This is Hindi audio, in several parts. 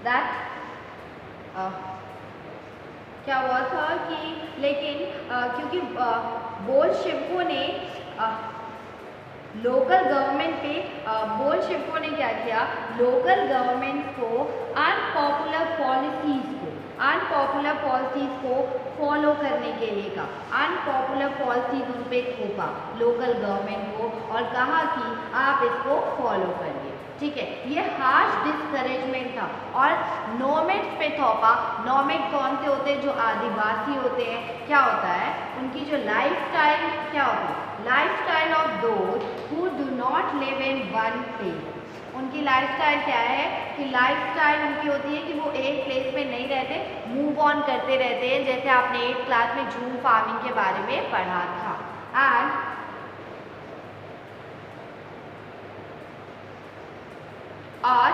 दैट क्या हुआ था कि लेकिन क्योंकि बोल्शेविकों ने लोकल गवर्नमेंट पे बोल्शेविकों ने क्या किया, लोकल गवर्नमेंट को अनपॉपुलर पॉलिसीज को फॉलो करने के लिए कहा, अनपॉपुलर पॉलिसीज उन पे थोपा लोकल गवर्नमेंट को और कहा कि आप इसको फॉलो करिए, ठीक है। ये हार्श डिस्करेजमेंट था और नोमैड्स पे थोपा। नोमैड कौन से होते हैं, जो आदिवासी होते हैं। क्या होता है उनकी जो लाइफस्टाइल, क्या होती है, lifestyle of those who do not live in one place. उनकी लाइफस्टाइल क्या है कि लाइफस्टाइल उनकी होती है कि वो एक प्लेस में नहीं रहते, मूव ऑन करते रहते हैं, जैसे आपने 8th क्लास में जूम फार्मिंग के बारे में पढ़ा था। एंड और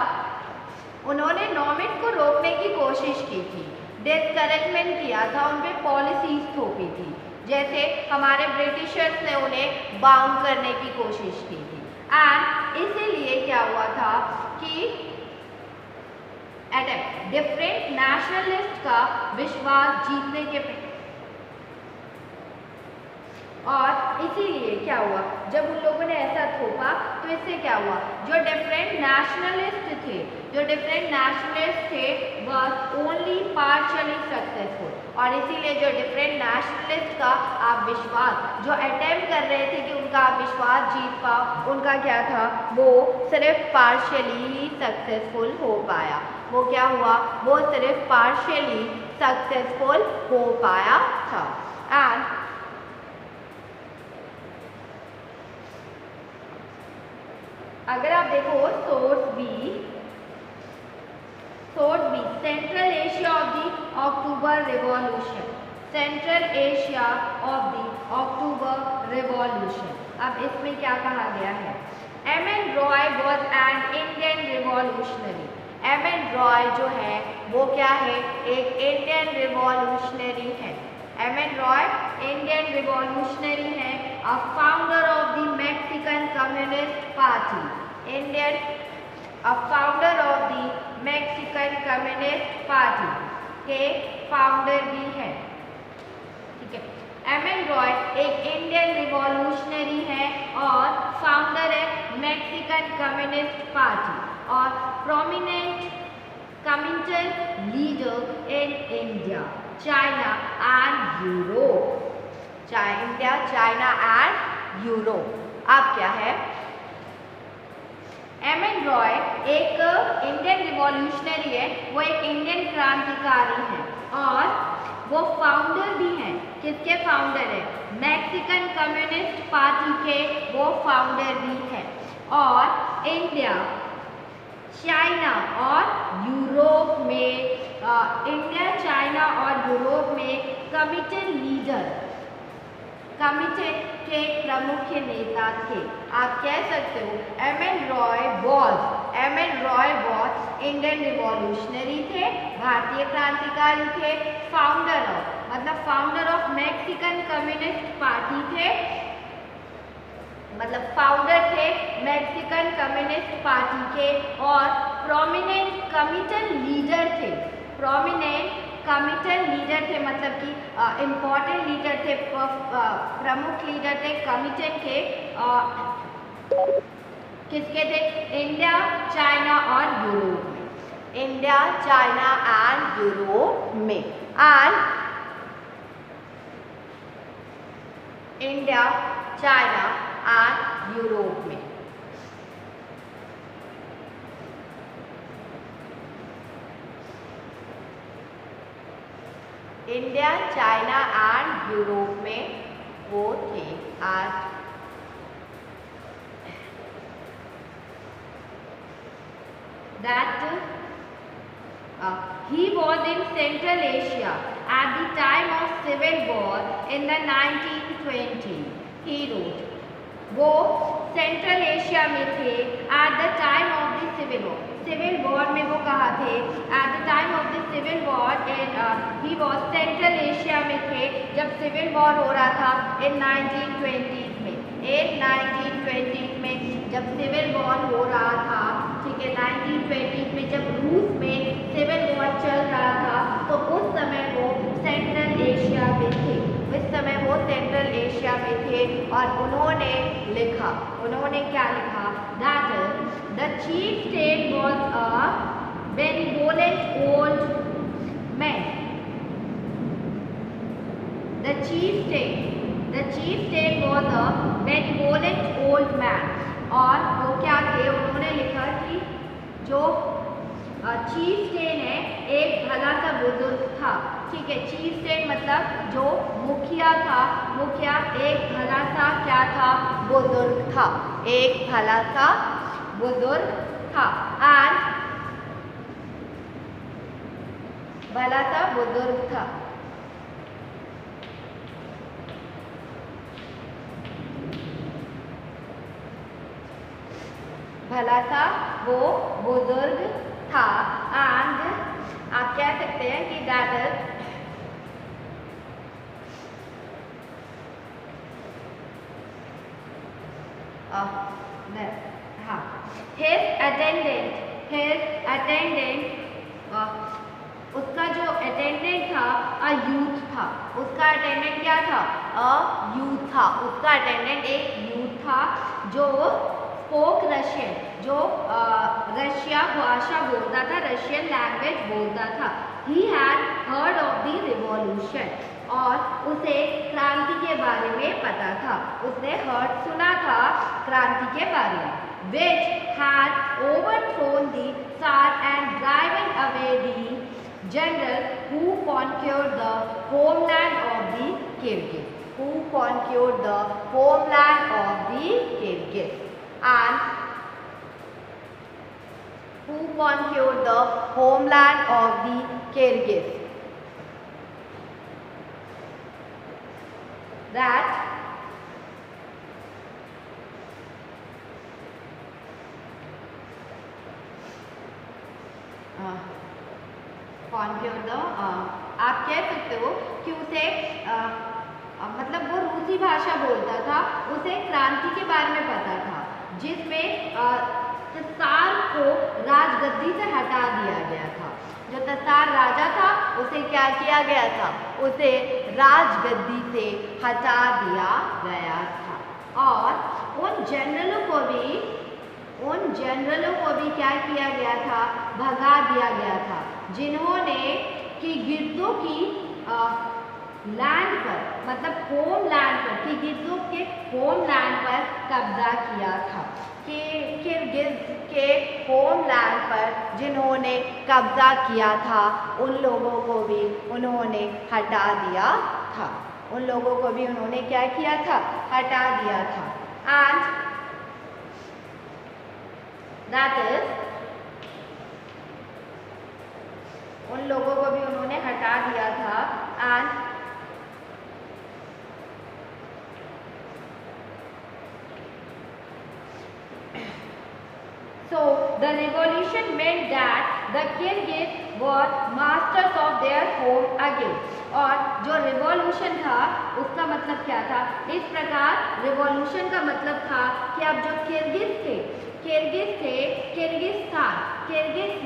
उन्होंने नोमैड को रोकने की कोशिश की थी, डिस्करेजमेंट किया था, उन पे पॉलिसीज थोपी थी, जैसे हमारे ब्रिटिशर्स ने उन्हें बाउंड करने की कोशिश की थी। एंड इसीलिए क्या हुआ था कि डिफरेंट नेशनलिस्ट का विश्वास जीतने के और इसीलिए क्या हुआ, जब उन लोगों ने ऐसा थोपा तो इससे क्या हुआ, जो डिफरेंट नेशनलिस्ट थे वह ओनली पार्शियली सक्सेसफुल। और इसीलिए जो डिफरेंट नेशनलिस्ट का आप विश्वास जो अटेम्प्ट कर रहे थे कि उनका आप विश्वास जीत पाओ, उनका क्या था, वो सिर्फ पार्शियली ही सक्सेसफुल हो पाया। वो क्या हुआ, वो सिर्फ पार्शियली सक्सेसफुल हो पाया था। एंड अगर आप देखो source B, central Asia of the October revolution, central Asia of the October revolution. अब इसमें क्या कहा गया है, M N. Roy was an Indian revolutionary. M N. Roy जो है वो क्या है, एक इंडियन रिवॉल्यूशनरी है। एम.एन. रॉय इंडियन रिवॉल्यूशनरी है, a founder of the Mexican Communist Party, a founder of the Mexican Communist Party के फाउंडर भी है, ठीक है। एम.एन. रॉय एक इंडियन रिवॉल्यूशनरी है और फाउंडर है मैक्सिकन कम्युनिस्ट पार्टी और prominent communist leader in India, China and Europe. India, China and Europe. अब क्या है, एम.एन. रॉय एक इंडियन रिवॉल्यूशनरी है, वो एक इंडियन क्रांतिकारी है और वो फाउंडर भी हैं। किसके फाउंडर है, मैक्सिकन कम्युनिस्ट पार्टी के वो फाउंडर भी हैं। और इंडिया, चाइना और यूरोप में इंडिया, चाइना और यूरोप में कमिटेड के प्रमुख नेता थे। आप कह सकते हो M.N.. Roy was Indian revolutionary थे, भारतीय क्रांतिकारी थे, founder of Mexican communist party थे, मतलब फाउंडर थे मैक्सिकन कम्युनिस्ट पार्टी के और प्रोमिनेंट कमिटल लीडर थे। प्रोमिनेंट कमिटल लीडर थे मतलब कि इम्पोर्टेंट लीडर थे, प्रमुख लीडर थे कमिटन के। किसके थे, इंडिया, चाइना और यूरोप में। इंडिया, चाइना एंड यूरोप में। And India, China and Europe में। इंडिया, चाइना एंड यूरोप में वो थे। आज that he was in Central Asia at the time of Civil War in the 1920s. He wrote, वो सेंट्रल एशिया में थे at the time of the Civil War. Civil war में वो कहा थे at the time of the Civil War he was central Asia में थे जब सिविल वॉर हो रहा था in 1920s में। 1920s में जब सिविल वॉर हो रहा था ठीक है। 1920 में जब रूस में सिविल वॉर चल रहा था तो उस समय वो सेंट्रल एशिया में थे, उस समय वो सेंट्रल एशिया में थे और उन्होंने लिखा, उन्होंने क्या लिखा, that the chief state was a benevolent old man. The chief state was a benevolent old man। और वो क्या थे, उन्होंने लिखा कि जो चीफ स्टेट है एक भला सा बुजुर्ग था। ठीक है, चीफ स्टेट मतलब जो मुखिया था, मुखिया एक भला सा क्या था, बुजुर्ग था, एक भला सा बुजुर्ग था। एंड भला सा बुजुर्ग था। भला सा वो बुजुर्ग था। एंड आप कह सकते हैं कि दैट इज हाँ, हिज अटेंडेंट उसका जो अटेंडेंट था अ यूथ था, उसका अटेंडेंट क्या था, अ यूथ था, उसका अटेंडेंट एक यूथ था जो स्पोक रशियन, जो रशिया भाषा बोलता था, रशियन लैंग्वेज बोलता था। He had heard of the revolution, और उसे क्रांति के बारे में पता था, उसने हर्ड सुना था क्रांति के बारे में। Which had overthrown the Tsar and driven away the general who conquered the homeland of the Kyrgyz, who conquered the homeland of the Kyrgyz, and who conquered the homeland of the Kyrgyz. That conquered the आप कह सकते हो कि उसे मतलब वो रूसी भाषा बोलता था, उसे क्रांति के बारे में पता था जिसमें तसार को राजगद्दी से हटा दिया गया था। जो तसार राजा था उसे क्या किया गया था, उसे राजगद्दी से हटा दिया गया था। और उन जनरलों को भी क्या किया गया था, भगा दिया गया था, जिन्होंने किर्गिज़ों की लैंड पर, मतलब होम लैंड पर, किर्गिज़ों के होम लैंड पर कब्जा किया था। कि किर्गिज़ के होम लैंड पर जिन्होंने कब्जा किया था उन लोगों को भी उन्होंने हटा दिया था, उन लोगों को भी उन्होंने क्या किया था, हटा दिया था। एंड दैट इज, उन लोगों को भी उन्होंने हटा दिया था। And so the revolution meant that the Kyrgyz were masters of their home again। और जो रिवॉल्यूशन था उसका मतलब क्या था, इस प्रकार रिवॉल्यूशन का मतलब था कि अब जो किर्गिज़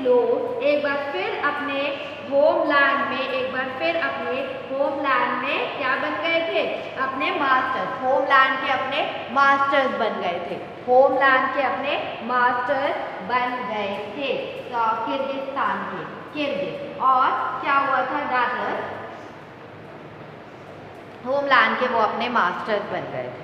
लोग एक बार फिर अपने होमलैंड में क्या बन गए थे, अपने मास्टर्स, होमलैंड के अपने मास्टर्स बन गए थे, होमलैंड के अपने मास्टर्स बन गए थे तो किर्गिस्तान के किर्गिज़। और क्या हुआ था, दैट होमलैंड के वो अपने मास्टर्स बन गए थे।